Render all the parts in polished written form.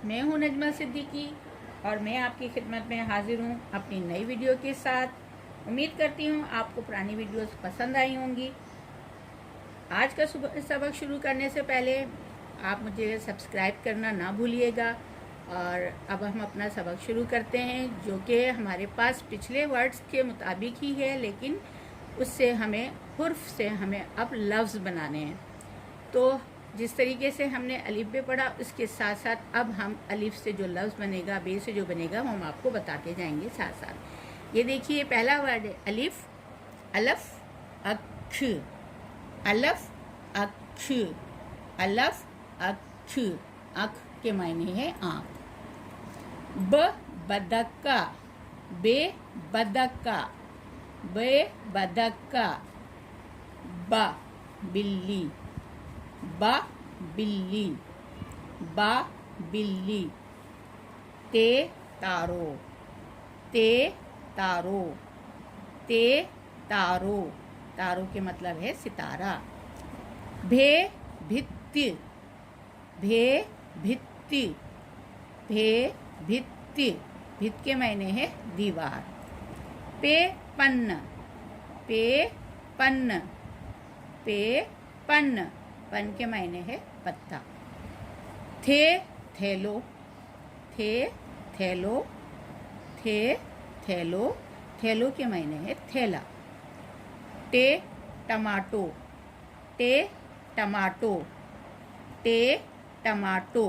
मैं हूं नजमा सिद्दीकी और मैं आपकी खिदमत में हाजिर हूं अपनी नई वीडियो के साथ। उम्मीद करती हूं आपको पुरानी वीडियोस पसंद आई होंगी। आज का सबक शुरू करने से पहले आप मुझे सब्सक्राइब करना ना भूलिएगा। और अब हम अपना सबक शुरू करते हैं, जो कि हमारे पास पिछले वर्ड्स के मुताबिक ही है, लेकिन उससे हमें हुर्फ से हमें अब लफ्ज़ बनाने हैं। तो जिस तरीके से हमने अलिफ बे पढ़ा, उसके साथ साथ अब हम अलिफ से जो लफ्ज़ बनेगा, बे से जो बनेगा, वो हम आपको बताते जाएंगे साथ साथ। ये देखिए, पहला वर्ड है अलिफ, अलफ, अक्ष, अलफ, अक्ष, अलफ, अक्ष, अख के मायने है आँख। ब बदका, बे बदका, बे बदका, बा बिल्ली, बा बिल्ली, बा बिल्ली, ते तारो, ते तारो, ते तारो, तारो के मतलब है सितारा। भे भित्ति, भे भित्ति, भे भित्ति, भित्ति के मायने है दीवार। पे पन्न, पे पन्न, पे पन्न, पन के मायने है पत्ता। थे थैलो, थे थैलो, थे थैलो, थैलो के मायने है थैला। टे टमाटो, टे टमाटो, टे टमाटो,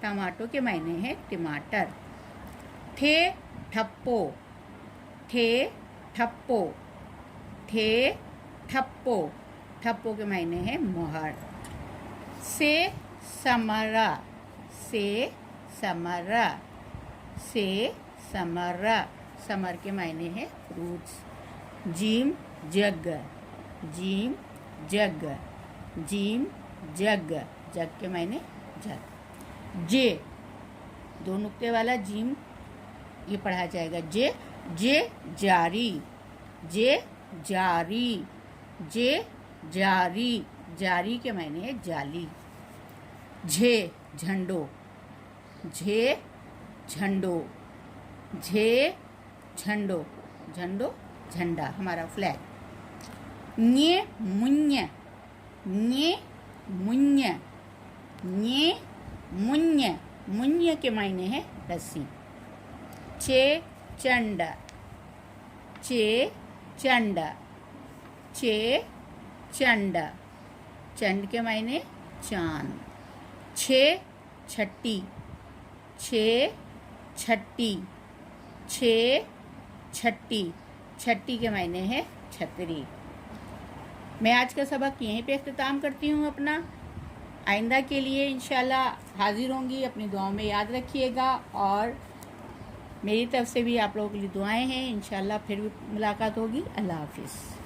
टमाटो के मायने है टमाटर। ठे ठप्पो, ठे ठप्पो, ठे ठप्पो, ठप्पो के मायने है मोहर। से समरा, से समरा, से समरा, समर के मायने है फ्रूट्स। जीम जग, जीम जग, जीम जग, जग के मायने जग। जे दो नुक्ते वाला जीम ये पढ़ा जाएगा। जे जे जारी, जे जारी, जे जारी, जारी के मायने है जाली। झे झंडो, झे झंडो, झे झंडो, झंडो झंडा हमारा फ्लैग। न्ये मुन्य, न्ये मुन्य, न्ये मुन्य, मुन्य के मायने है रस्सी। चे चंड, चे चंड, चे चंड, चंड के मायने चांद। छे छट्टी, छे छट्टी, छे छट्टी, छट्टी के मायने है छतरी। मैं आज का सबक यहीं पे इख्तिताम करती हूँ अपना। आइंदा के लिए इंशाल्लाह हाजिर होंगी। अपनी दुआओं में याद रखिएगा और मेरी तरफ से भी आप लोगों के लिए दुआएं हैं। इंशाल्लाह फिर भी मुलाकात होगी। अल्लाह हाफिज़।